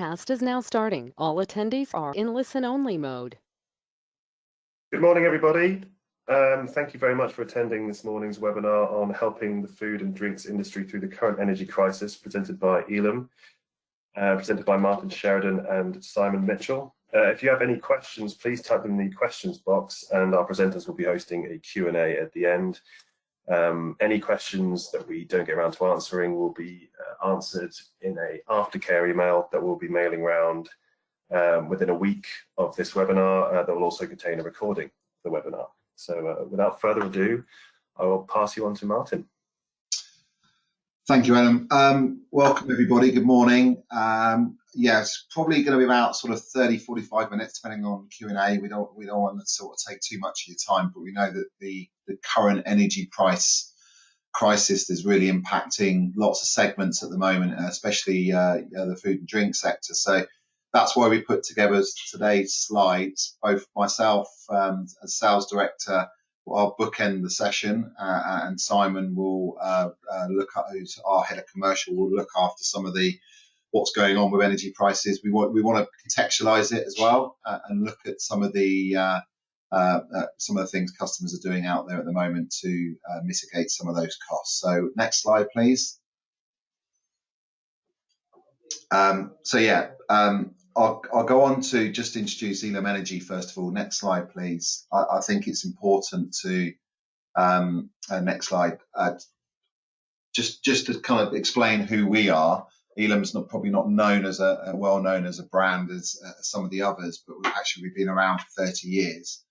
Cast is now starting. All attendees are in listen-only mode. Good morning, everybody. Thank you very much for attending this morning's webinar on helping the food and drinks industry through the current energy crisis, presented by Elam, presented by Martin Sheridan and Simon Mitchell. If you have any questions, please type them in the questions box, and our presenters will be hosting a Q&A at the end. Any questions that we don't get around to answering will be answered in an aftercare email that we'll be mailing around within a week of this webinar. That will also contain a recording of the webinar. So without further ado, I will pass you on to Martin. Thank you, Adam. Welcome everybody, good morning. Yeah, it's probably going to be about sort of 30-45 minutes depending on Q&A. We don't want to sort of take too much of your time, but we know that the current energy price crisis is really impacting lots of segments at the moment, especially the food and drink sector. So that's why we put together today's slides. Both myself as sales director, I'll bookend the session, and Simon will look at, who's our head of commercial, will look after some of the what's going on with energy prices. We want to contextualize it as well, and look at some of the things customers are doing out there at the moment to mitigate some of those costs. So next slide, please. So yeah, I'll go on to just introduce Elam Energy first of all. Next slide, please. I think it's important to next slide. Just to kind of explain who we are. Elam's probably not known as well known as a brand as some of the others, but we've been around for 30 years.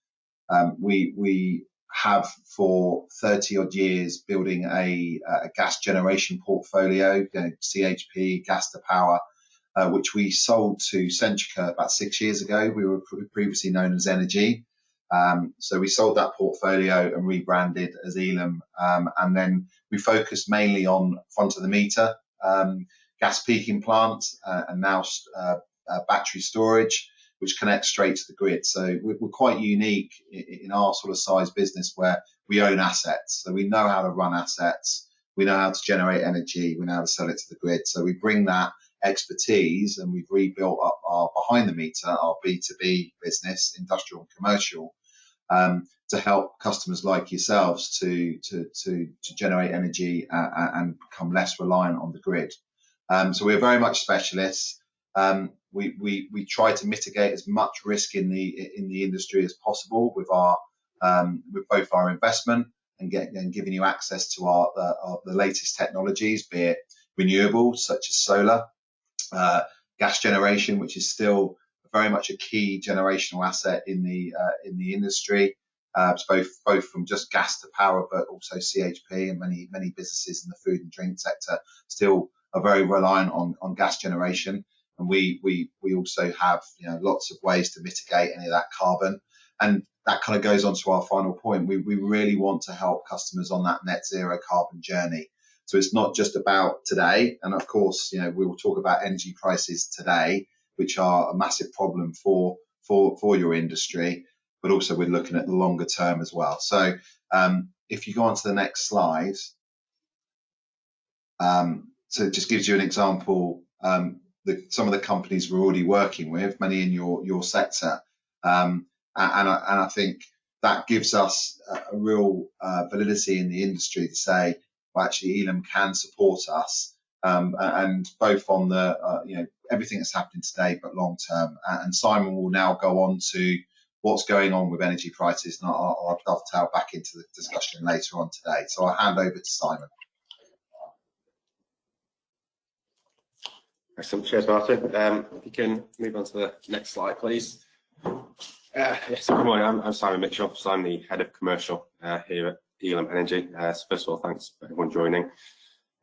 We have for 30 odd years building a gas generation portfolio, CHP, gas to power, which we sold to Centrica about 6 years ago. We were previously known as Energy. So we sold that portfolio and rebranded as Elam, and then we focused mainly on front of the meter, gas peaking plants, and now battery storage, which connects straight to the grid. So we're quite unique in our sort of size business where we own assets. So we know how to run assets, we know how to generate energy, we know how to sell it to the grid. So we bring that expertise, and we've rebuilt up our behind the meter, our B2B business, industrial and commercial, to help customers like yourselves to generate energy and become less reliant on the grid. So we're very much specialists. We try to mitigate as much risk in the industry as possible with both our investment and giving you access to the latest technologies, be it renewables such as solar, gas generation, which is still very much a key generational asset in the industry. Both from just gas to power, but also CHP, and many businesses in the food and drink sector still are very reliant on gas generation. And we also have lots of ways to mitigate any of that carbon. And that kind of goes on to our final point. We really want to help customers on that net zero carbon journey. So it's not just about today, and of course, we will talk about energy prices today, which are a massive problem for your industry, but also we're looking at the longer term as well. So if you go on to the next slide, so it just gives you an example. Some of the companies we're already working with, many in your sector, and I think that gives us a real validity in the industry to say, well, actually, Elam can support us, and both on the everything that's happening today, but long term. And Simon will now go on to what's going on with energy prices, and I'll dovetail back into the discussion later on today. So I'll hand over to Simon. Excellent. Cheers, Martin. If you can move on to the next slide, please. Yes, good morning. I'm Simon Mitchell. So I'm the head of commercial here at Elam Energy. So first of all, thanks for everyone joining.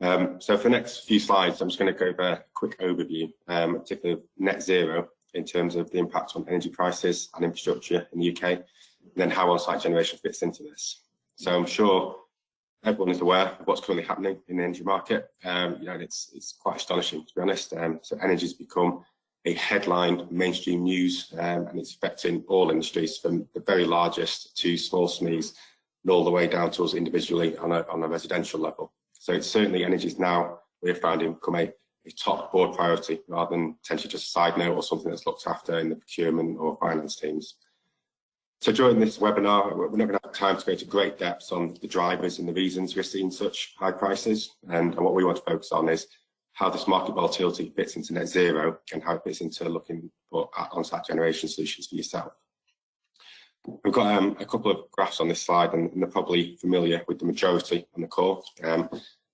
So for the next few slides, I'm just going to go over a quick overview, particularly of net zero in terms of the impact on energy prices and infrastructure in the UK, and then how on-site generation fits into this. So I'm sure everyone is aware of what's currently happening in the energy market. It's quite astonishing, to be honest. So energy has become a headline mainstream news, and it's affecting all industries, from the very largest to small SMEs, and all the way down to us individually on a residential level. So it's certainly energy is now, we're finding, become a a top board priority rather than potentially just a side note or something that's looked after in the procurement or finance teams. So during this webinar, we're not going to have time to go to great depths on the drivers and the reasons we're seeing such high prices. And what we want to focus on is how this market volatility fits into net zero and how it fits into looking for on-site generation solutions for yourself. We've got a couple of graphs on this slide, and they're probably familiar with the majority on the call.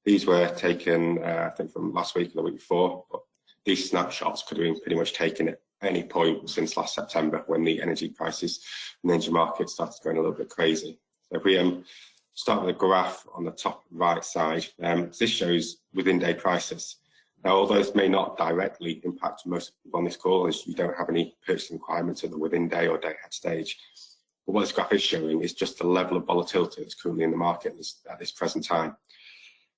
These were taken, I think, from last week or the week before, but these snapshots could have been pretty much taken at any point since last September when the energy prices and the energy market started going a little bit crazy. So if we start with a graph on the top right side, this shows within day prices. Now, although this may not directly impact most people on this call, as you don't have any purchasing requirements at the within day or day ahead stage, but what this graph is showing is just the level of volatility that's currently in the market at this present time.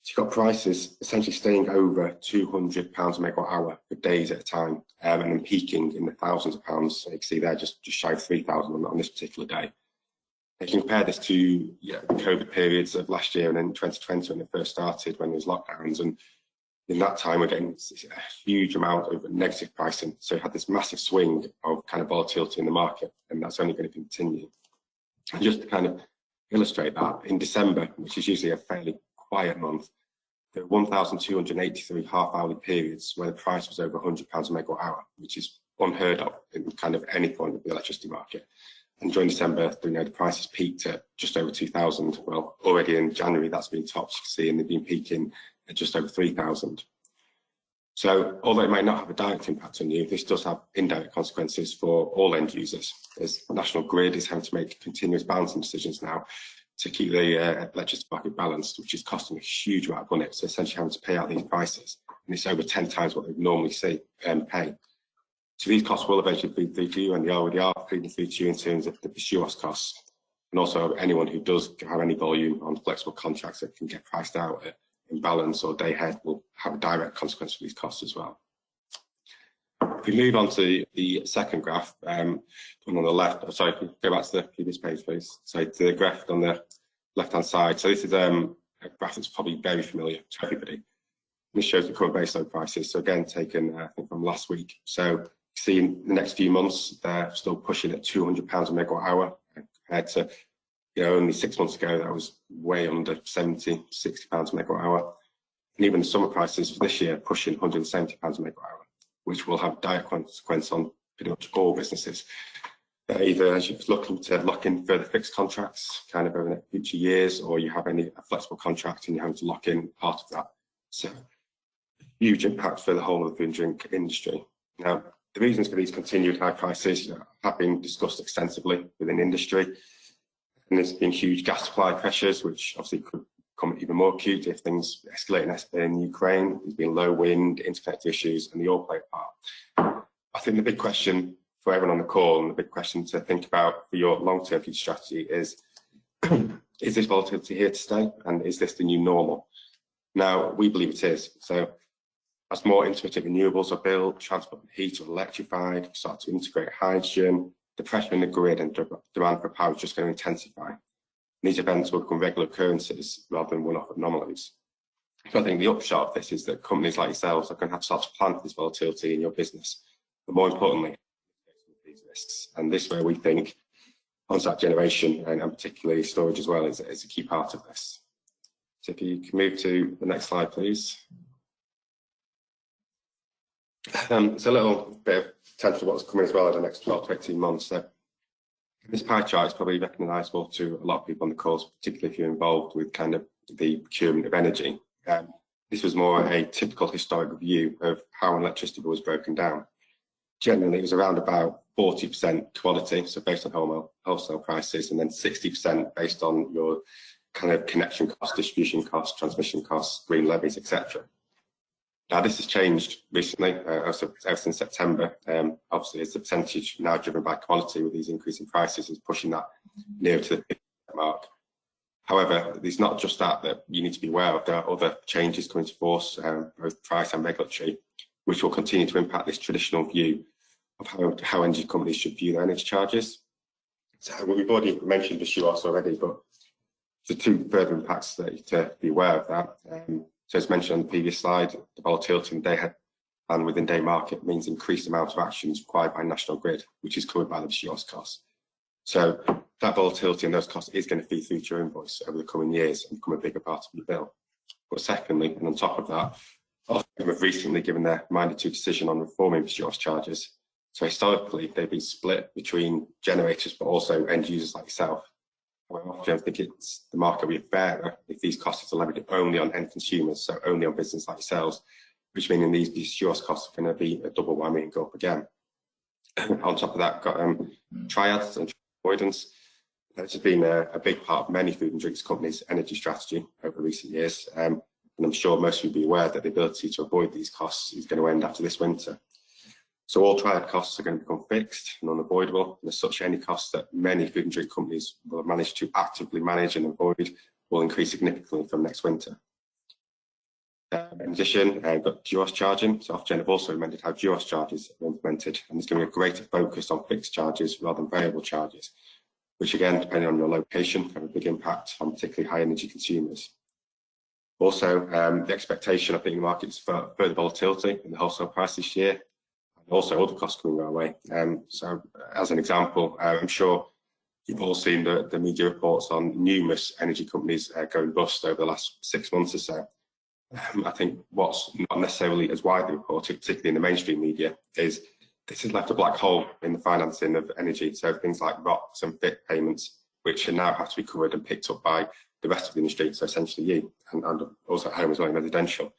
So you've got prices essentially staying over £200 a megawatt hour for days at a time, and then peaking in the thousands of pounds. So you can see there just shy of 3,000 on this particular day. You can compare this to the COVID periods of last year and then 2020 when it first started, when there was lockdowns, and in that time we're getting a huge amount of negative pricing. So you had this massive swing of kind of volatility in the market, and that's only going to continue. And just to kind of illustrate that, in December, which is usually a fairly quiet month, there were 1,283 half-hourly periods where the price was over £100 a megawatt hour, which is unheard of in kind of any point of the electricity market. And during December, the prices peaked at just over 2,000. Well, already in January, that's been topped, you can see, and they've been peaking at just over 3,000. So, although it might not have a direct impact on you, this does have indirect consequences for all end users, as National Grid is having to make continuous balancing decisions now to keep the electricity market balanced, which is costing a huge amount of money. So essentially having to pay out these prices, and it's over 10 times what they'd normally pay. So these costs will eventually feed through to you, and they already are feeding through to you in terms of the PSUOS costs, and also anyone who does have any volume on flexible contracts that can get priced out in balance or day ahead will have a direct consequence for these costs as well. If we move on to the second graph, on the left, sorry, go back to the previous page, please. So to the graph on the left-hand side. So this is a graph that's probably very familiar to everybody. This shows the current baseload prices. So again, taken I think from last week. So you see in the next few months, they're still pushing at £200 a megawatt hour compared to only 6 months ago, that was way under 70, £60 a megawatt hour. And even the summer prices for this year pushing £170 a megawatt hour, which will have direct consequence on pretty much all businesses. Either as you're looking to lock in further fixed contracts kind of over the future years, or you have a flexible contract and you're having to lock in part of that. So huge impact for the whole of the food and drink industry. Now, the reasons for these continued high prices have been discussed extensively within industry. And there's been huge gas supply pressures, which obviously could become even more acute if things escalate in Ukraine. There's been low wind, interconnect issues, and the oil play part. I think the big question for everyone on the call, and the big question to think about for your long-term future strategy is this volatility here to stay? And is this the new normal? Now, we believe it is. So as more intermittent renewables are built, transport and heat are electrified, start to integrate hydrogen, the pressure in the grid and demand for power is just going to intensify. And these events will become regular occurrences rather than one-off anomalies. So I think the upshot of this is that companies like yourselves are going to have to start to plan for this volatility in your business, but more importantly, these risks. And this is where we think on-site generation and particularly storage as well is a key part of this. So if you can move to the next slide, please. It's a little bit of potential of what's coming as well in the next 12 to 18 months. So this pie chart is probably recognisable to a lot of people on the course, particularly if you're involved with kind of the procurement of energy. This was more a typical historic view of how an electricity bill was broken down. Generally, it was around about 40% commodity, so based on wholesale prices, and then 60% based on your kind of connection costs, distribution costs, transmission costs, green levies, etc. Now, this has changed recently, ever since September. Obviously, as the percentage now driven by commodity with these increasing prices is pushing that near to the 50% mark. However, it's not just that you need to be aware of. There are other changes coming to force, both price and regulatory, which will continue to impact this traditional view of how energy companies should view their energy charges. So we've already mentioned the PSUOS already, but the two further impacts that you need to be aware of that. So as mentioned on the previous slide, the volatility in the day-ahead and within day market means increased amount of actions required by National Grid, which is covered by the resource costs. So that volatility and those costs is going to feed through to your invoice over the coming years and become a bigger part of your bill. But secondly, and on top of that, Ofgem have recently given their minded to decision on reforming resource charges. So historically, they've been split between generators, but also end users like yourself. However, I think it's the market will be fairer if these costs are levied only on end consumers, so only on business like yourselves, which meaning these resource costs are going to be a double whammy and go up again. On top of that, got triads and avoidance. This has been a big part of many food and drinks companies' energy strategy over recent years. And I'm sure most of you will be aware that the ability to avoid these costs is going to end after this winter. So all triad costs are going to become fixed and unavoidable, and as such, any costs that many food and drink companies will have managed to actively manage and avoid will increase significantly from next winter. In addition, we've got duos charging. So Ofgem have also amended how duos charges are implemented, and there's going to be a greater focus on fixed charges rather than variable charges, which again, depending on your location, can have a big impact on particularly high energy consumers. Also, the expectation, I think, in the market is for further volatility in the wholesale price this year, and also other costs coming our way. So, as an example, I'm sure you've all seen the media reports on numerous energy companies going bust over the last 6 months or so. I think what's not necessarily as widely reported, particularly in the mainstream media, is this has left a black hole in the financing of energy. So things like ROCs and FIT payments, which now have to be covered and picked up by the rest of the industry, so essentially you, and also at home as well in residential.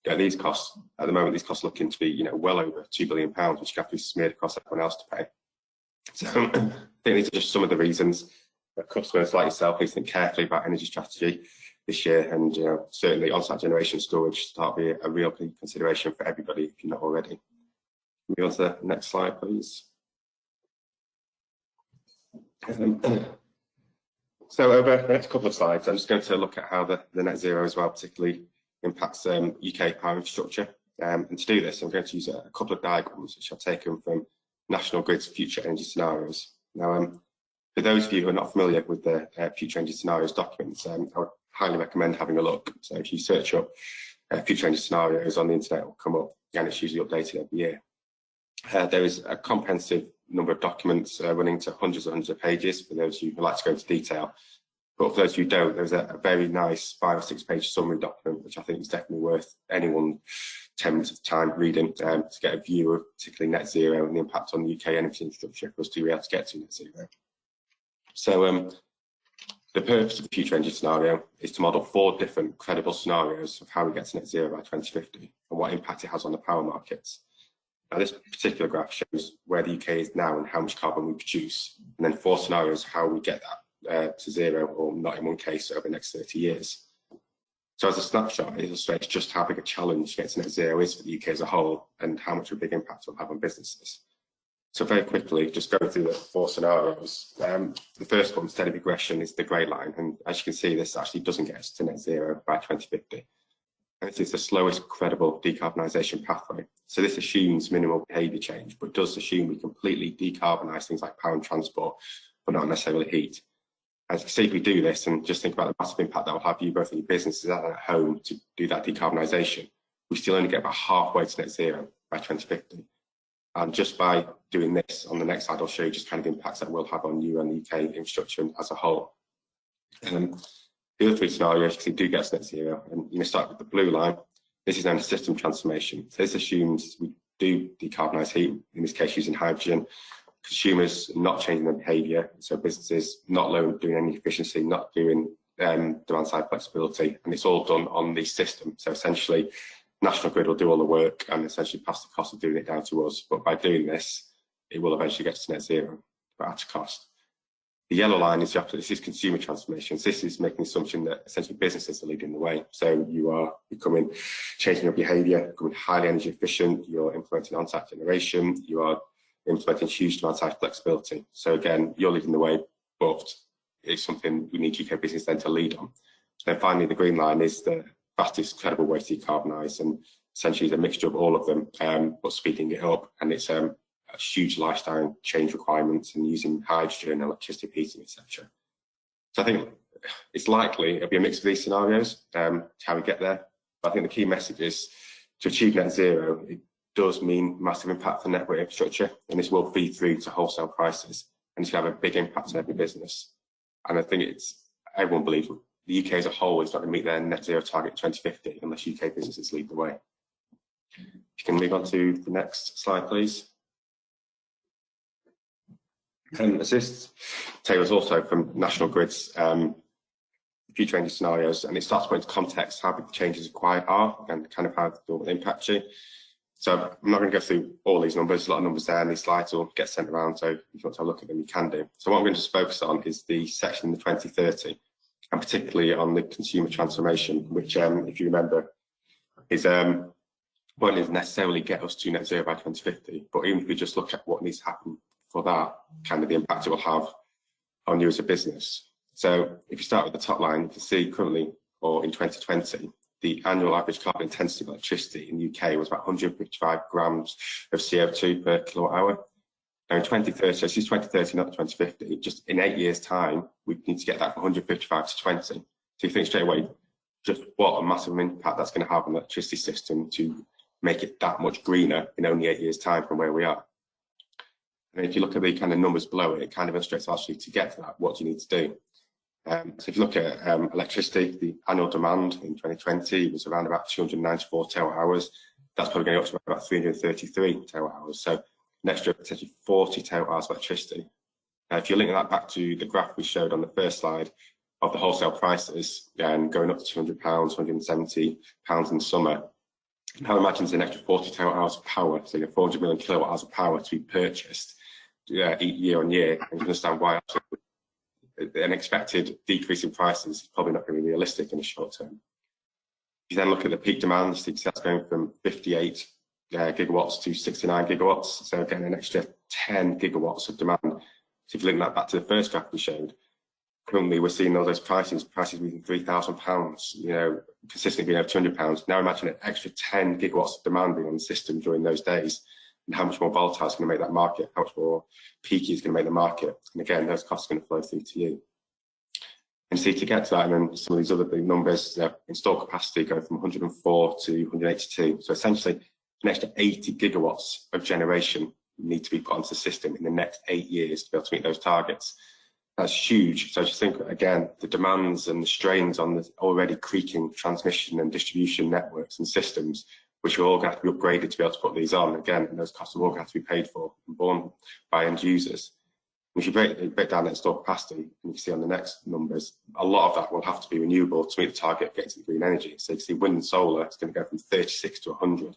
Yeah, these costs, at the moment, these costs are looking to be, well over £2 billion, which have to be smeared across everyone else to pay. So I think these are just some of the reasons that customers like yourself need to think carefully about energy strategy this year, and certainly on-site generation storage start to be a real consideration for everybody if you're not already. Move on to the next slide, please. So over the next couple of slides, I'm just going to look at how the net zero as well particularly impacts UK power infrastructure. And to do this, I'm going to use a couple of diagrams which I've taken from National Grid's future energy scenarios. Now, for those of you who are not familiar with the future energy scenarios documents, I would highly recommend having a look. So if you search up future energy scenarios on the internet, it will come up, and it's usually updated every year. There is a comprehensive number of documents running to hundreds and hundreds of pages for those of you who like to go into detail. But for those of you who don't, there's a very nice 5 or 6 page summary document, which I think is definitely worth anyone 10 minutes of time reading to get a view of particularly net zero and the impact on the UK energy infrastructure for us to be able to get to net zero. So the purpose of the future energy scenario is to model 4 different credible scenarios of how we get to net zero by 2050 and what impact it has on the power markets. Now, this particular graph shows where the UK is now and how much carbon we produce, and then 4 scenarios how we get that to zero, or not in one case, over the next 30 years. So as a snapshot, it illustrates just how big a challenge getting to net zero is for the UK as a whole, and how much of a big impact it will have on businesses. So very quickly, just going through the 4 scenarios. The first one, steady regression, is the grey line, and as you can see, this actually doesn't get us to net zero by 2050. And this is the slowest credible decarbonisation pathway. So this assumes minimal behaviour change, but does assume we completely decarbonise things like power and transport, but not necessarily heat. As you can see, if we do this, and just think about the massive impact that will have you both in your businesses and at home to do that decarbonisation, we still only get about halfway to net zero by 2050. And just by doing this, on the next slide, I'll show you just kind of the impacts that will have on you and the UK infrastructure as a whole. The other 3 scenarios, you can see, do get us net zero. And you start with the blue line. This is known as system transformation. So this assumes we do decarbonise heat, in this case using hydrogen, consumers not changing their behaviour, so businesses not doing any efficiency, not doing demand side flexibility, and it's all done on the system. So essentially, National Grid will do all the work and essentially pass the cost of doing it down to us. But by doing this, it will eventually get to net zero, but at a cost. The yellow line is the opposite. This is consumer transformations. This is making the assumption that essentially businesses are leading the way. So you are changing your behaviour, becoming highly energy efficient, you're implementing on-site generation, you are implementing huge demand-side flexibility. So again, you're leading the way, but it's something we need UK business then to lead on. Then finally, the green line is the fastest credible way to decarbonise, and essentially it's a mixture of all of them, but speeding it up, and it's a huge lifestyle change requirements and using hydrogen, electricity, heating, etc. So I think it's likely it'll be a mix of these scenarios, how we get there. But I think the key message is to achieve net zero, it does mean massive impact on network infrastructure, and this will feed through to wholesale prices, and it's going to have a big impact on every business. And I think everyone believes the UK as a whole is not going to meet their net zero target in 2050 unless UK businesses lead the way. If you can move on to the next slide, please. This table is also from National Grid's future energy scenarios, and it starts to put into context how big the changes required are and kind of how they will impact you. So I'm not going to go through all these numbers. There's a lot of numbers there, and these slides will get sent around, so if you want to have a look at them, you can do. So what I'm going to just focus on is the section in the 2030, and particularly on the consumer transformation, which, if you remember, won't necessarily get us to net zero by 2050, but even if we just look at what needs to happen for that, kind of the impact it will have on you as a business. So if you start with the top line, you can see currently, or in 2020, the annual average carbon intensity of electricity in the UK was about 155 grams of CO2 per kilowatt hour. Now in 2030, so this is 2030, not 2050, just in 8 years' time, we need to get that from 155 to 20. So you think straight away, just what a massive impact that's going to have on the electricity system to make it that much greener in only 8 years' time from where we are. And if you look at the kind of numbers below it, it kind of illustrates actually to get to that, what do you need to do? So if you look at electricity, the annual demand in 2020 was around about 294 terawatt hours. That's probably going up to about 333 terawatt hours. So an extra potentially 40 terawatt hours of electricity. Now, if you link that back to the graph we showed on the first slide of the wholesale prices, and going up to £200, £170 in the summer, now imagine there's an extra 40 terawatt hours of power, so you have 400 million kilowatt hours of power to be purchased year on year, and you can understand why an expected decrease in prices is probably not going to be realistic in the short term. If you then look at the peak demand, you see that's going from 58 gigawatts to 69 gigawatts, so again an extra 10 gigawatts of demand. So if you link that back to the first graph we showed, currently we're seeing all those prices reaching £3,000, you know, consistently being over £200. Now imagine an extra 10 gigawatts of demand being on the system during those days, and how much more volatile it's going to make that market, how much more peaky it's going to make the market. And again, those costs are going to flow through to you. And see, to get to that, and then some of these other big numbers, installed capacity going from 104 to 182. So essentially, an extra 80 gigawatts of generation need to be put onto the system in the next 8 years to be able to meet those targets. That's huge. So just think, again, the demands and the strains on the already creaking transmission and distribution networks and systems, which are all going to have to be upgraded to be able to put these on. Again, and those costs are all going to have to be paid for and borne by end users. And if you break down that installed capacity, and you can see on the next numbers, a lot of that will have to be renewable to meet the target of getting to the green energy. So you can see wind and solar is going to go from 36 to 100.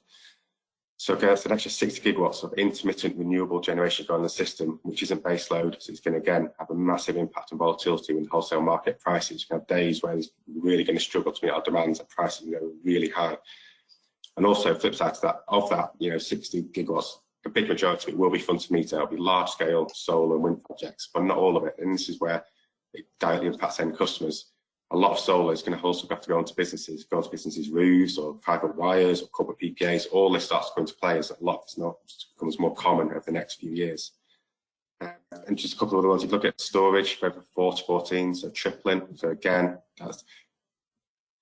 So again, it's an extra 60 gigawatts of intermittent renewable generation going on the system, which isn't base load. So it's going to, again, have a massive impact on volatility in wholesale market prices. You can have days where it's really going to struggle to meet our demands and prices go really high. And also, flip side to that, of that, 60 gigawatts, a big majority of it will be front of meter. It'll be large scale solar and wind projects, but not all of it. And this is where it directly impacts end customers. A lot of solar is going to also have to go onto businesses, roofs or private wires or corporate PPAs. All this starts to come into play as a lot of this becomes more common over the next few years. And just a couple of other ones. You look at storage, over 4 to 14, so tripling. So again, that's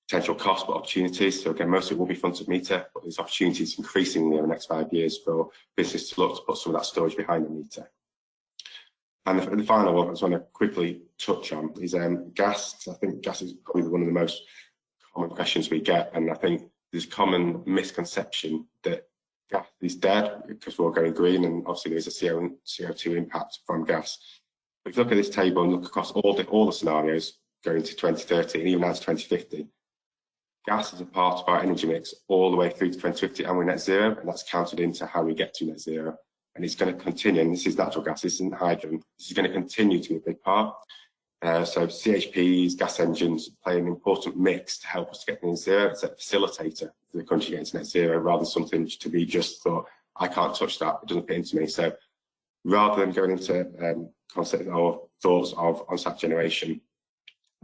potential cost but opportunities. So again, most of it will be front of meter, but there's opportunities increasingly over the next 5 years for business to look to put some of that storage behind the meter. And the final one I just want to quickly touch on is gas. I think gas is probably one of the most common questions we get, and I think there's a common misconception that gas is dead because we're going green, and obviously there's a CO2 impact from gas. But if you look at this table and look across all the scenarios going to 2030 and even out to 2050, gas is a part of our energy mix all the way through to 2050, and we're net zero, and that's counted into how we get to net zero. And it's going to continue, and this is natural gas, this isn't hydrogen, this is going to continue to be a big part. So CHPs, gas engines play an important mix to help us to get to net zero. It's a facilitator for the country getting to net zero, rather than something to be just thought, I can't touch that, it doesn't fit into me. So rather than going into concept or thoughts of on-site generation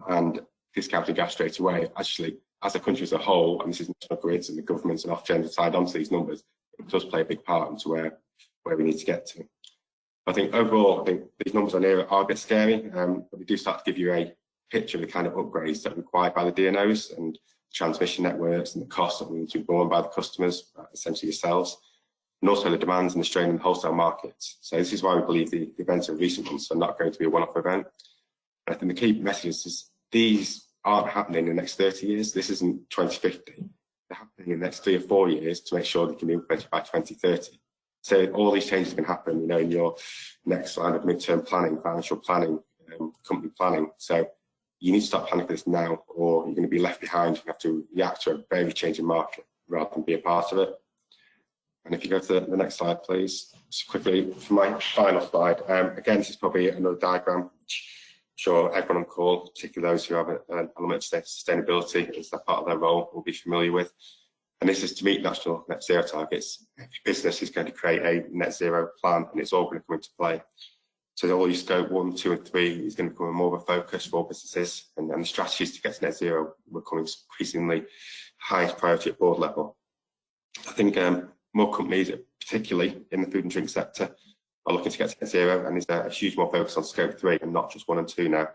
and discounting gas straight away, actually, as a country as a whole, and this is national grids and the governments and Ofgem decide onto these numbers, it does play a big part into where we need to get to. I think overall, I think these numbers on here are a bit scary, but they do start to give you a picture of the kind of upgrades that are required by the DNOs and transmission networks and the costs that we need to be borne by the customers, essentially yourselves. and also the demands and the strain in the wholesale markets. So this is why we believe the events of recent months are not going to be a one-off event. And I think the key message is these aren't happening in the next 30 years. This isn't 2050. They're happening in the next 3 or 4 years to make sure they can be implemented by 2030. So all these changes can happen, you know, in your next line of midterm planning, financial planning, company planning. So you need to start planning for this now, or you're going to be left behind. You have to react to a very changing market rather than be a part of it. And if you go to the next slide, please. Just quickly, for my final slide, again, this is probably another diagram, which I'm sure everyone on call, particularly those who have an element of sustainability as that part of their role, will be familiar with. And this is to meet national net zero targets. Every business is going to create a net zero plan, and it's all going to come into play. So all your scope 1, 2, and 3 is going to become more of a focus for businesses, and the strategies to get to net zero will become increasingly highest priority at board level. I think more companies, particularly in the food and drink sector, are looking to get to net zero, and there's a huge more focus on scope 3 and not just 1 and 2 now.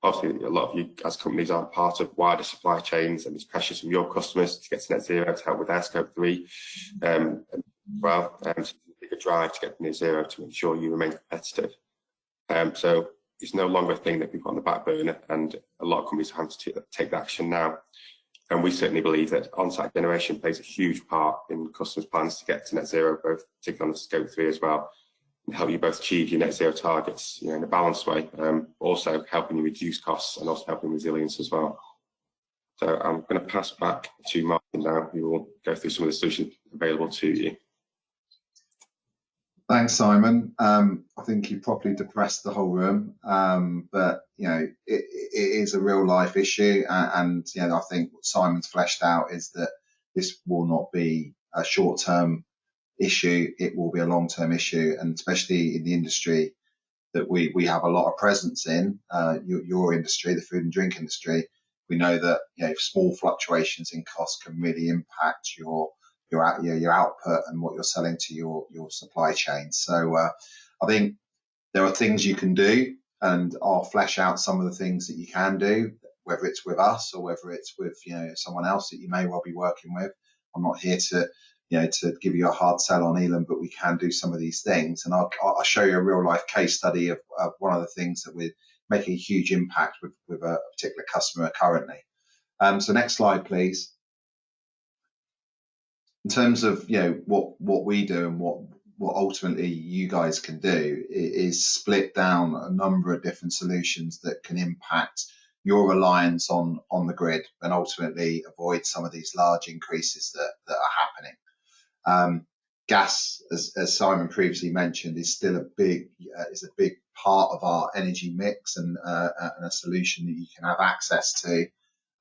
Obviously, a lot of you as companies are part of wider supply chains, and there's pressures from your customers to get to net zero to help with their scope 3 so there's a drive to get to net zero to make sure you remain competitive. So it's no longer a thing that people on the back burner, and a lot of companies are having to take that action now. And we certainly believe that on-site generation plays a huge part in customers' plans to get to net zero, both particularly on the scope 3 as well, and help you both achieve your net zero targets, you know, in a balanced way, also helping you reduce costs and also helping resilience as well. So I'm going to pass back to Martin now, who will go through some of the solutions available to you. Thanks, Simon. I think you probably depressed the whole room, but you know it is a real life issue, and you know I think what Simon's fleshed out is that this will not be a short-term issue; it will be a long-term issue, and especially in the industry that we have a lot of presence in, your industry, the food and drink industry. We know that you know small fluctuations in costs can really impact your output and what you're selling to your supply chain. So I think there are things you can do, and I'll flesh out some of the things that you can do, whether it's with us or whether it's with someone else that you may well be working with. I'm not here to to give you a hard sell on Elam, but we can do some of these things, and I'll show you a real life case study of one of the things that we're making a huge impact with a particular customer currently. So next slide, please. In terms of what we do and what ultimately you guys can do is split down a number of different solutions that can impact your reliance on the grid and ultimately avoid some of these large increases that are happening. Gas, as Simon previously mentioned, is still a big part of our energy mix and a solution that you can have access to.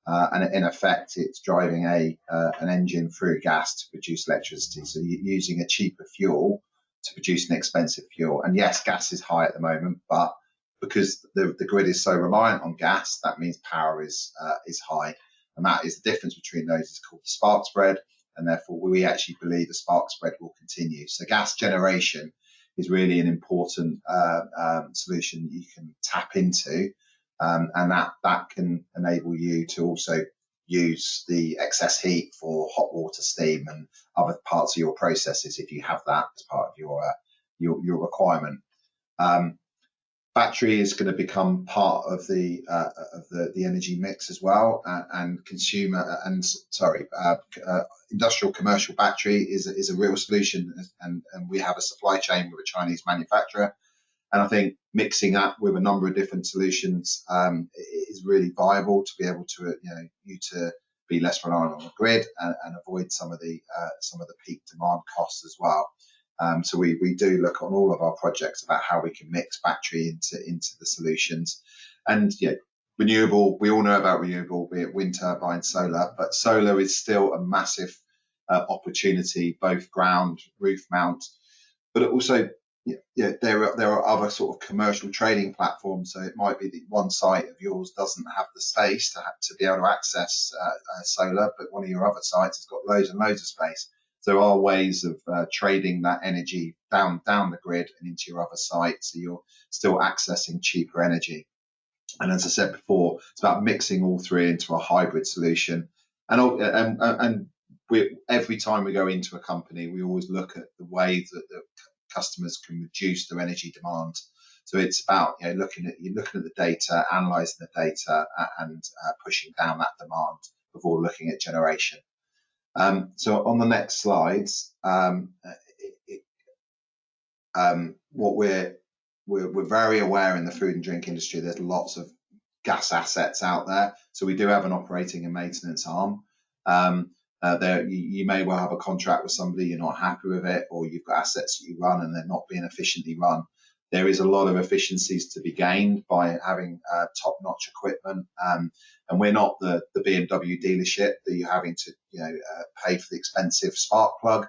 And in effect, it's driving an engine through gas to produce electricity. So you're using a cheaper fuel to produce an expensive fuel. And yes, gas is high at the moment, but because the grid is so reliant on gas, that means power is high. And that is the difference between those. It's called the spark spread, and therefore we actually believe the spark spread will continue. So gas generation is really an important solution that you can tap into. And that can enable you to also use the excess heat for hot water, steam, and other parts of your processes if you have that as part of your requirement. Battery is going to become part of the energy mix as well, and industrial commercial battery is a real solution, and we have a supply chain with a Chinese manufacturer. And I think mixing that with a number of different solutions is really viable to be able to, you to be less reliant on the grid and avoid some of the peak demand costs as well. So we do look on all of our projects about how we can mix battery into the solutions. And renewable, we all know about renewable, be it wind turbine, solar, but solar is still a massive opportunity, both ground, roof mount, but also there are other sort of commercial trading platforms. So it might be that one site of yours doesn't have the space to be able to access solar, but one of your other sites has got loads and loads of space. So there are ways of trading that energy down the grid and into your other sites, so you're still accessing cheaper energy. And as I said before, it's about mixing all three into a hybrid solution. And every time we go into a company, we always look at the way that the customers can reduce their energy demand. So it's about looking at the data, analysing the data, and pushing down that demand before looking at generation. So on the next slides, what we're very aware in the food and drink industry, there's lots of gas assets out there. So we do have an operating and maintenance arm. You may well have a contract with somebody, you're not happy with it, or you've got assets that you run and they're not being efficiently run. There is a lot of efficiencies to be gained by having top-notch equipment, and we're not the BMW dealership that you're having to pay for the expensive spark plug.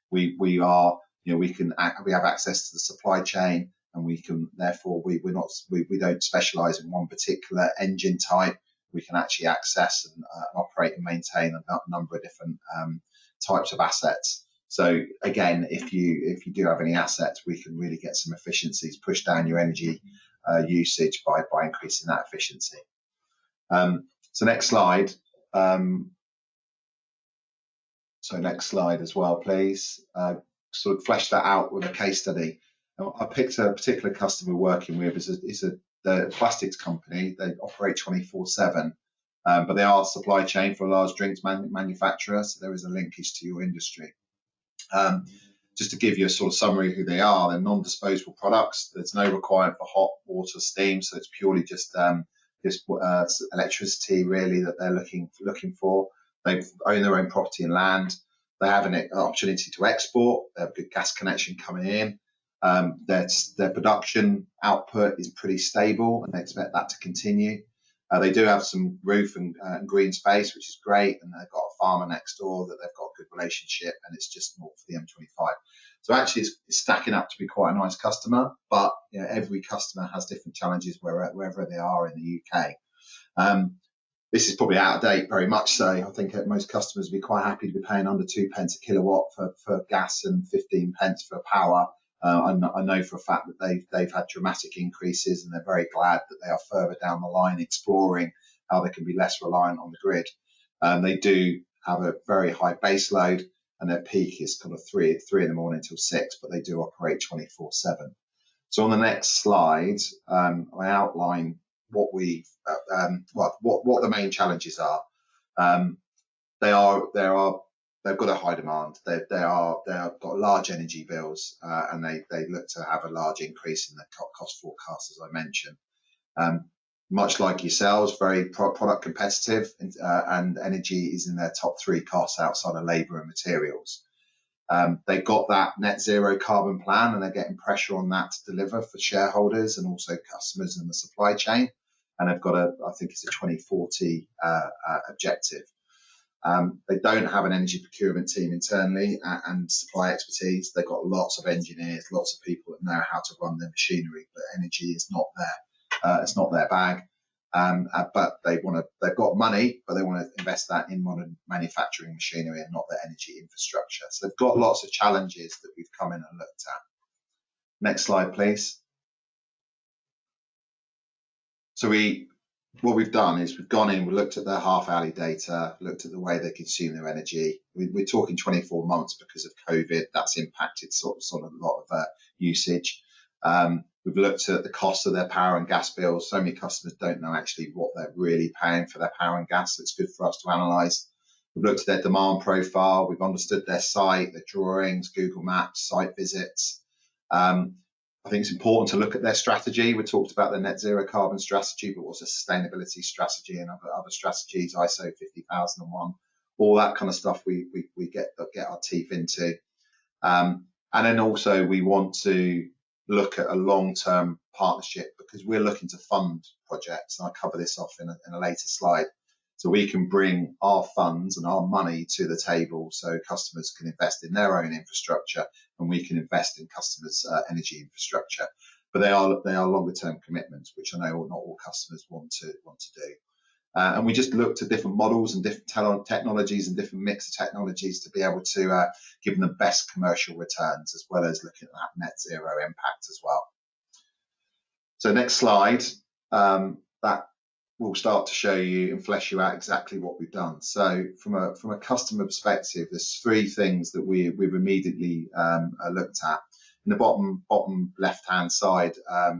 We have access to the supply chain, and we don't specialise in one particular engine type. We can actually access and operate and maintain a number of different types of assets. So again, if you do have any assets, we can really get some efficiencies, push down your energy usage by increasing that efficiency. So next slide. So next slide as well, please. Sort of flesh that out with a case study. I picked a particular customer we're working with. It's a plastics company. They operate 24/7, but they are supply chain for a large drinks manufacturer, so there is a linkage to your industry. Just to give you a sort of summary of who they are, they're non-disposable products. There's no requirement for hot water, steam, so it's purely just electricity really that they're looking for. They own their own property and land. They have an opportunity to export. They have a good gas connection coming in. Their production output is pretty stable, and they expect that to continue. They do have some roof and green space, which is great, and they've got a farmer next door that they've got a good relationship, and it's just north of the M25. So actually, it's stacking up to be quite a nice customer, but every customer has different challenges wherever they are in the UK. This is probably out of date, very much so. I think most customers would be quite happy to be paying under 2 pence a kilowatt for gas and 15 pence for power. I know for a fact that they've had dramatic increases, and they're very glad that they are further down the line exploring how they can be less reliant on the grid. They do have a very high base load, and their peak is kind of 3 in the morning till 6, but they do operate 24/7. So on the next slide, I outline what the main challenges are. They've got a high demand. They've got large energy bills, and they look to have a large increase in the cost forecast, as I mentioned. Much like yourselves, very product competitive, and energy is in their top 3 costs outside of labour and materials. They've got that net zero carbon plan, and they're getting pressure on that to deliver for shareholders and also customers in the supply chain. And they've got I think it's a 2040 objective. They don't have an energy procurement team internally and supply expertise. They've got lots of engineers, lots of people that know how to run their machinery, but energy is not it's not their bag. But they've got money, but they want to invest that in modern manufacturing machinery and not their energy infrastructure. So they've got lots of challenges that we've come in and looked at. Next slide, please. So what we've done is we've gone in, we looked at their half-hourly data, looked at the way they consume their energy. We're talking 24 months because of COVID. That's impacted sort of a lot of usage. We've looked at the cost of their power and gas bills. So many customers don't know actually what they're really paying for their power and gas. So it's good for us to analyse. We've looked at their demand profile. We've understood their site, their drawings, Google Maps, site visits. I think it's important to look at their strategy. We talked about the net zero carbon strategy, but also sustainability strategy and other strategies, ISO 50001, all that kind of stuff we get our teeth into. And then also we want to look at a long-term partnership because we're looking to fund projects, and I'll cover this off in a later slide. So we can bring our funds and our money to the table so customers can invest in their own infrastructure and we can invest in customers' energy infrastructure. But they are longer term commitments, which I know not all customers want to do. And we just looked at different models and different technologies and different mix of technologies to be able to give them the best commercial returns, as well as looking at that net zero impact as well. So next slide. we'll start to show you and flesh you out exactly what we've done. So from a customer perspective, there's three things that we've immediately looked at. In the bottom left hand side,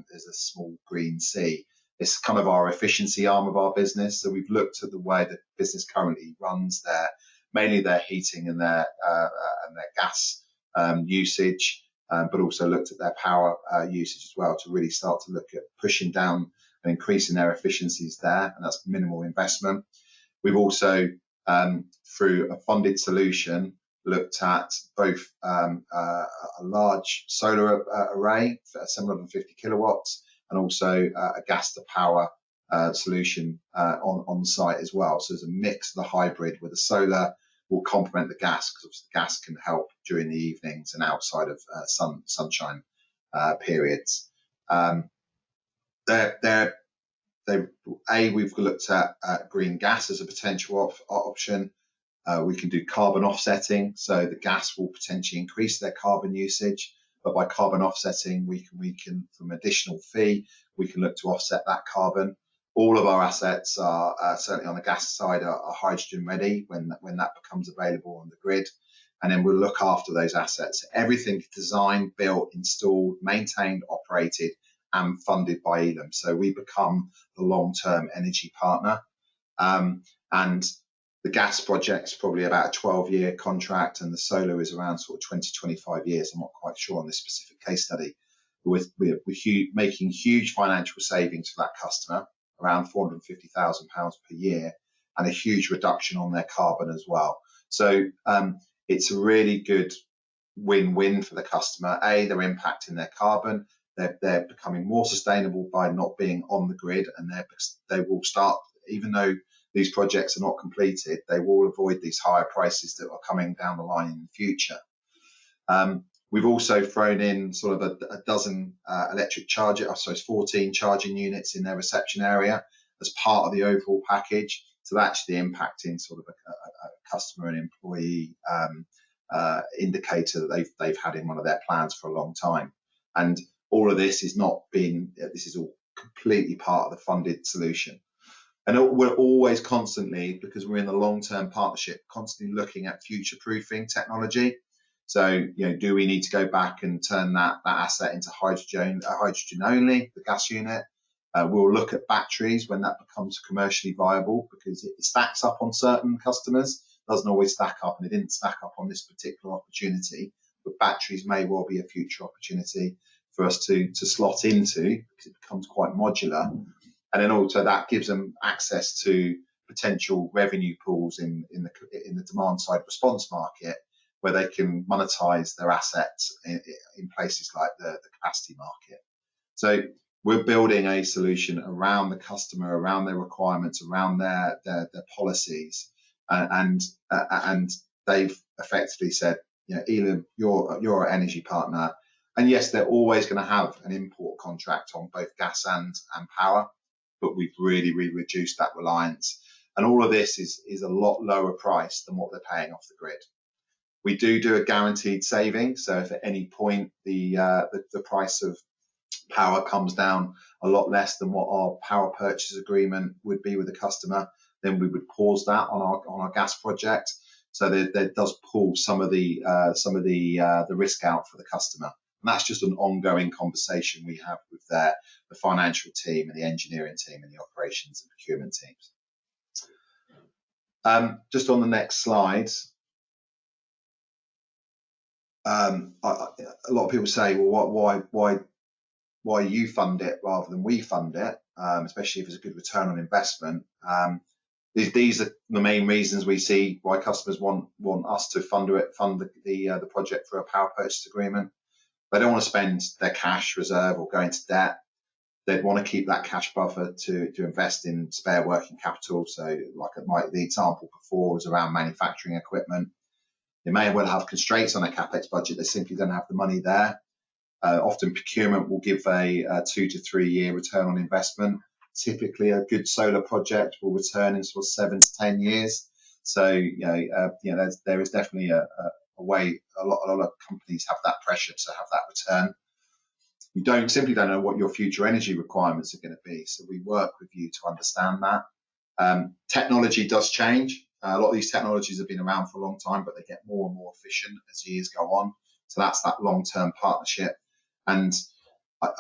there's a small green C. It's kind of our efficiency arm of our business. So we've looked at the way the business currently runs mainly their heating and their gas usage, but also looked at their power usage as well to really start to look at pushing down and increasing their efficiencies there, and that's minimal investment. We've also, through a funded solution, looked at both a large solar array for 750 kilowatts and also a gas to power solution on site as well. So there's a mix of the hybrid where the solar will complement the gas, because the gas can help during the evenings and outside of sunshine periods. We've looked at green gas as a potential option. We can do carbon offsetting, so the gas will potentially increase their carbon usage, but by carbon offsetting, we can from additional fee, we can look to offset that carbon. All of our assets are certainly on the gas side are hydrogen ready when that becomes available on the grid, and then we'll look after those assets. Everything designed, built, installed, maintained, operated, and funded by Elam. So we become the long-term energy partner. And the gas project's probably about a 12-year contract, and the solar is around sort of 20, 25 years. I'm not quite sure on this specific case study. We're making huge financial savings for that customer, around £450,000 per year, and a huge reduction on their carbon as well. So it's a really good win-win for the customer. They're impacting their carbon. They're becoming more sustainable by not being on the grid, and they will start, even though these projects are not completed, they will avoid these higher prices that are coming down the line in the future. We've also thrown in sort of a dozen electric charger, 14 charging units in their reception area as part of the overall package. So that's actually impacting sort of a customer and employee indicator that they've had in one of their plans for a long time. And all of this is this is all completely part of the funded solution. And we're always constantly, because we're in the long-term partnership, constantly looking at future-proofing technology. So, do we need to go back and turn that asset into hydrogen only, the gas unit? We'll look at batteries when that becomes commercially viable, because it stacks up on certain customers, doesn't always stack up, and it didn't stack up on this particular opportunity. But batteries may well be a future opportunity for us to slot into, because it becomes quite modular. And then also that gives them access to potential revenue pools in the demand side response market, where they can monetize their assets in places like the capacity market. So we're building a solution around the customer, around their requirements, around their policies, and they've effectively said, Elam, you're an energy partner, and yes, they're always going to have an import contract on both gas and power, but we've really reduced that reliance, and all of this is a lot lower price than what they're paying off the grid. We do a guaranteed saving, so if at any point the price of power comes down a lot less than what our power purchase agreement would be with the customer, then we would pause that on our gas project. So that does pull some of the risk out for the customer, and that's just an ongoing conversation we have with the financial team and the engineering team and the operations and procurement teams. Just on the next slide. A lot of people say, well, why you fund it rather than we fund it, especially if it's a good return on investment. These are the main reasons we see why customers want us to fund the project for a power purchase agreement. They don't want to spend their cash reserve or go into debt. They'd want to keep that cash buffer to invest in spare working capital. So the example before was around manufacturing equipment. They may well have constraints on their capex budget. They simply don't have the money there. Often procurement will give a 2 to 3 year return on investment. Typically, a good solar project will return in sort of 7 to 10 years. So there is definitely a way. A lot of companies have that pressure to have that return. you simply don't know what your future energy requirements are going to be. So we work with you to understand that. Technology does change. A lot of these technologies have been around for a long time, but they get more and more efficient as years go on. So that's that long-term partnership. And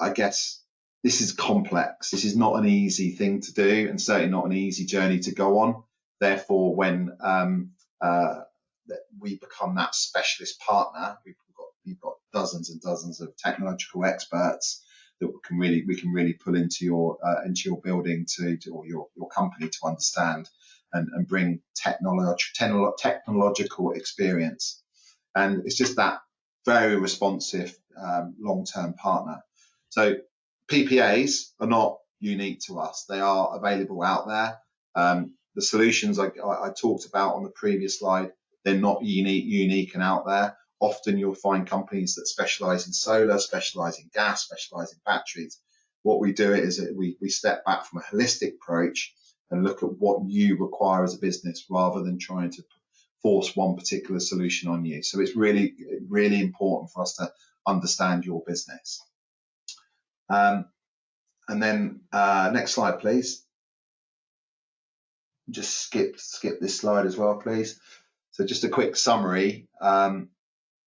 I guess this is complex. This is not an easy thing to do, and certainly not an easy journey to go on. Therefore, when we become that specialist partner, we've got dozens and dozens of technological experts that we can really pull into your building or your company to understand and bring technological experience. And it's just that very responsive long-term partner. So PPAs are not unique to us. They are available out there. The solutions I talked about on the previous slide, they're not unique and out there. Often you'll find companies that specialize in solar, specialize in gas, specialize in batteries. What we do is that we step back from a holistic approach and look at what you require as a business rather than trying to force one particular solution on you. So it's really, really important for us to understand your business. And then next slide, please. Just skip this slide as well, please. So just a quick summary.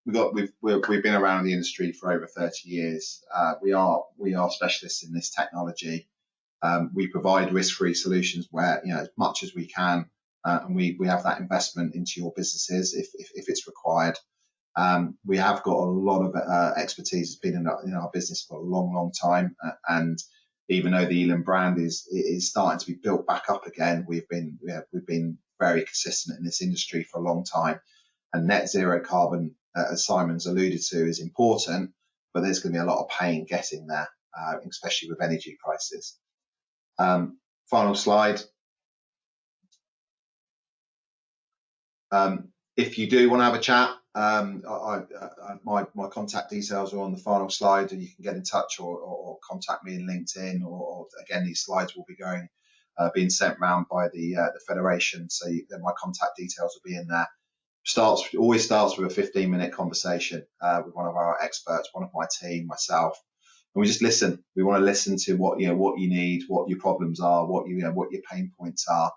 We've been around the industry for over 30 years. We are specialists in this technology. We provide risk-free solutions where, as much as we can, and we have that investment into your businesses if it's required. We have got a lot of expertise. It's been in our business for a long time, and even though the Elam brand is starting to be built back up again, we've been very consistent in this industry for a long time. And net zero carbon, as Simon's alluded to, is important, but there's going to be a lot of pain getting there, especially with energy prices. Final slide. If you do want to have a chat, my contact details are on the final slide, and you can get in touch or contact me in LinkedIn, or again, these slides will be being sent round by the federation, so my contact details will be in there. Always starts with a 15-minute conversation with one of our experts, one of my team, myself, and we just listen. We want to listen to what you need, what your problems are, what your pain points are.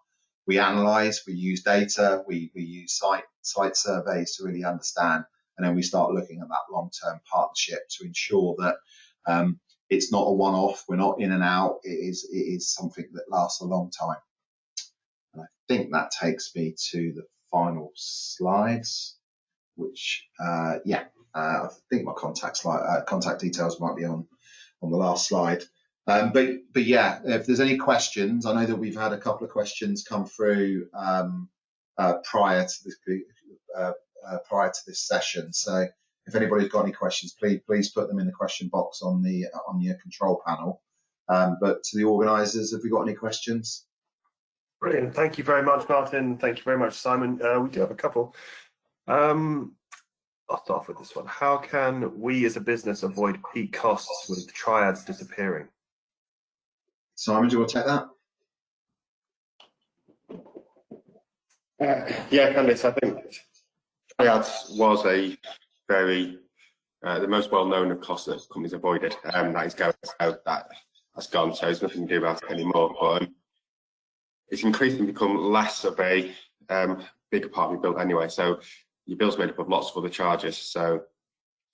We analyze, we use data, we use site surveys to really understand, and then we start looking at that long-term partnership to ensure that it's not a one-off. We're not in and out. It is something that lasts a long time. And I think that takes me to the final slides, which I think my contact details might be on the last slide. But yeah, if there's any questions, I know that we've had a couple of questions come through prior to this session. So if anybody's got any questions, please put them in the question box on your control panel. But to the organisers, have we got any questions? Brilliant. Thank you very much, Martin. Thank you very much, Simon. We do have a couple. I'll start off with this one. How can we as a business avoid peak costs with triads disappearing? Simon, do you want to take that? Yeah, Candice, I think triads was a very the most well-known of costs that companies avoided. That is going out. That's gone, so there's nothing to do about it anymore. But it's increasingly become less of a bigger part of your bill anyway. So your bill's made up of lots of other charges. So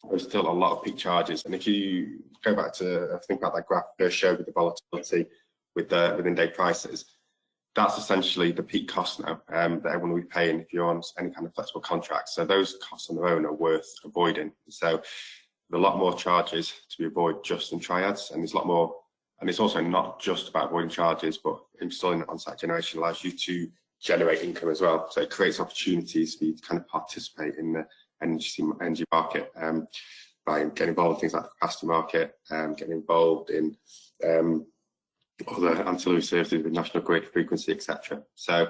there's still a lot of peak charges. And if you go back to think about that graph first showed with the volatility with the within-day prices, that's essentially the peak cost now that everyone will be paying if you're on any kind of flexible contract. So those costs on their own are worth avoiding. So there's a lot more charges to be avoided just in triads, and there's a lot more. And it's also not just about avoiding charges, but installing on-site generation allows you to generate income as well. So it creates opportunities for you to kind of participate in the energy market by getting involved in things like the capacity market, getting involved in other ancillary services with national grid frequency, etc. So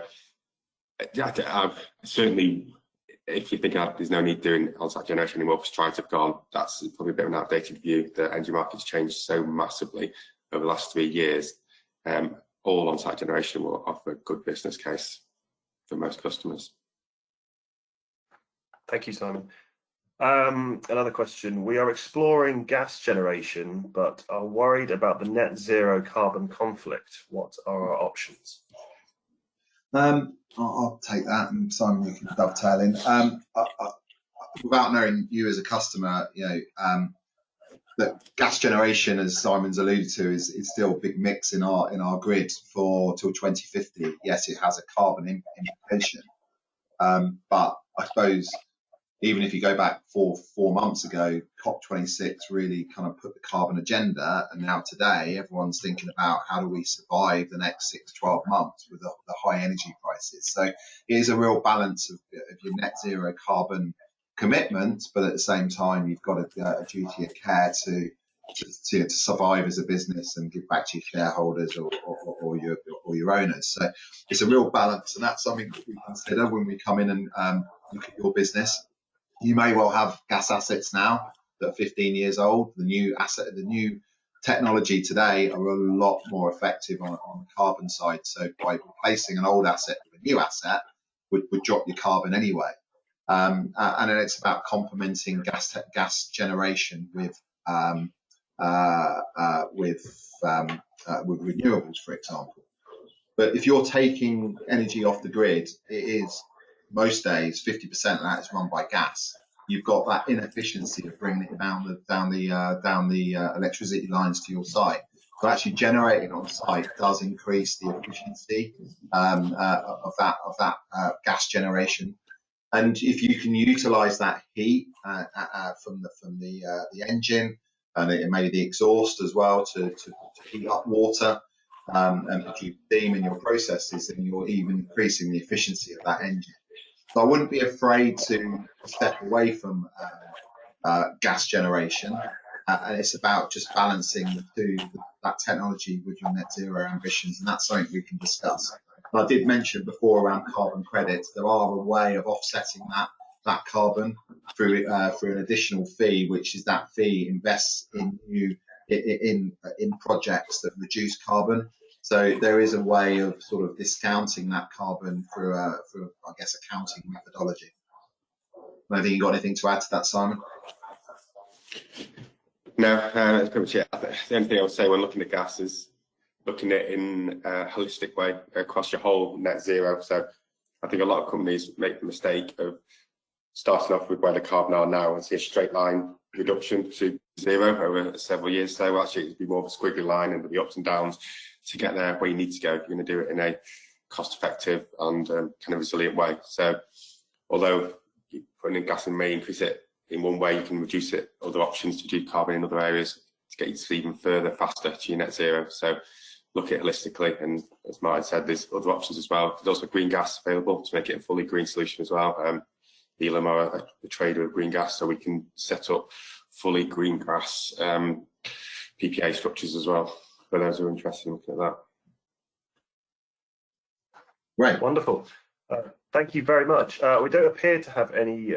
certainly, if you think there's no need doing on-site generation anymore because triads have gone, that's probably a bit of an outdated view. The energy market's changed so massively over the last 3 years. All on-site generation will offer a good business case for most customers. Thank you, Simon. Another question. We are exploring gas generation, but are worried about the net zero carbon conflict. What are our options? I'll take that, and Simon, you can dovetail in. Without knowing you as a customer, that gas generation, as Simon's alluded to, is still a big mix in our grid for till 2050. Yes, it has a carbon implication, but I suppose even if you go back four months ago, COP26 really kind of put the carbon agenda, and now today everyone's thinking about how do we survive the next 6 to 12 months with the high energy prices. So it is a real balance of your net zero carbon commitment, but at the same time you've got a duty of care to survive as a business and give back to your shareholders or your owners. So it's a real balance, and that's something that we consider when we come in and look at your business. You may well have gas assets now that are 15 years old. The new technology today are a lot more effective on the carbon side. So by replacing an old asset with a new asset would drop your carbon anyway. And then it's about complementing gas generation with renewables, for example. But if you're taking energy off the grid, it is most days 50% of that is run by gas. You've got that inefficiency of bringing it down the electricity lines to your site. So actually generating on site does increase the efficiency of that gas generation. And if you can utilise that heat from the engine and maybe the exhaust as well to heat up water and produce steam in your processes, then you're even increasing the efficiency of that engine. So I wouldn't be afraid to step away from gas generation, and it's about just balancing that technology with your net zero ambitions, and that's something we can discuss. And I did mention before around carbon credits. There are a way of offsetting that carbon through an additional fee, which is that fee invests in projects that reduce carbon. So there is a way of sort of discounting that carbon through I guess, accounting methodology. I think you got anything to add to that, Simon? No, that's pretty much it. The only thing I would say when looking at gas is looking at it in a holistic way across your whole net zero. So I think a lot of companies make the mistake of starting off with where the carbon are now and see a straight line reduction to zero over several years. So actually it'd be more of a squiggly line, and there'll be ups and downs to get there where you need to go. You're going to do it in a cost-effective and kind of resilient way. So although putting in gas may increase it in one way, you can reduce it. Other options to reduce carbon in other areas to get you to even further, faster to your net zero. So look at it holistically, and as Martin said, there's other options as well. There's also green gas available to make it a fully green solution as well. Elam are a trader of green gas, so we can set up fully green gas PPA structures as well for those who are interested in looking at that. Right, wonderful. Thank you very much. We don't appear to have any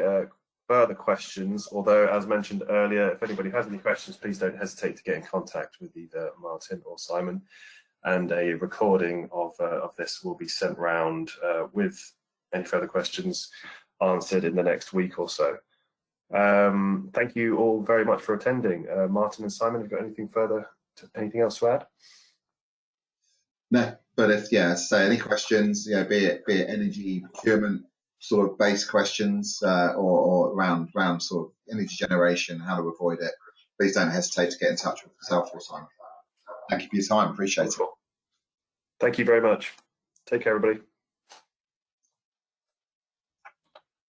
further questions, although as mentioned earlier, if anybody has any questions, please don't hesitate to get in contact with either Martin or Simon, and a recording of this will be sent round with any further questions answered in the next week or so. Thank you all very much for attending. Martin and Simon, have you got anything else to add? No, but if any questions, be it energy procurement sort of based questions or around sort of energy generation, how to avoid it, please don't hesitate to get in touch with myself or Simon. Thank you for your time. Appreciate it. Thank you very much. Take care, everybody.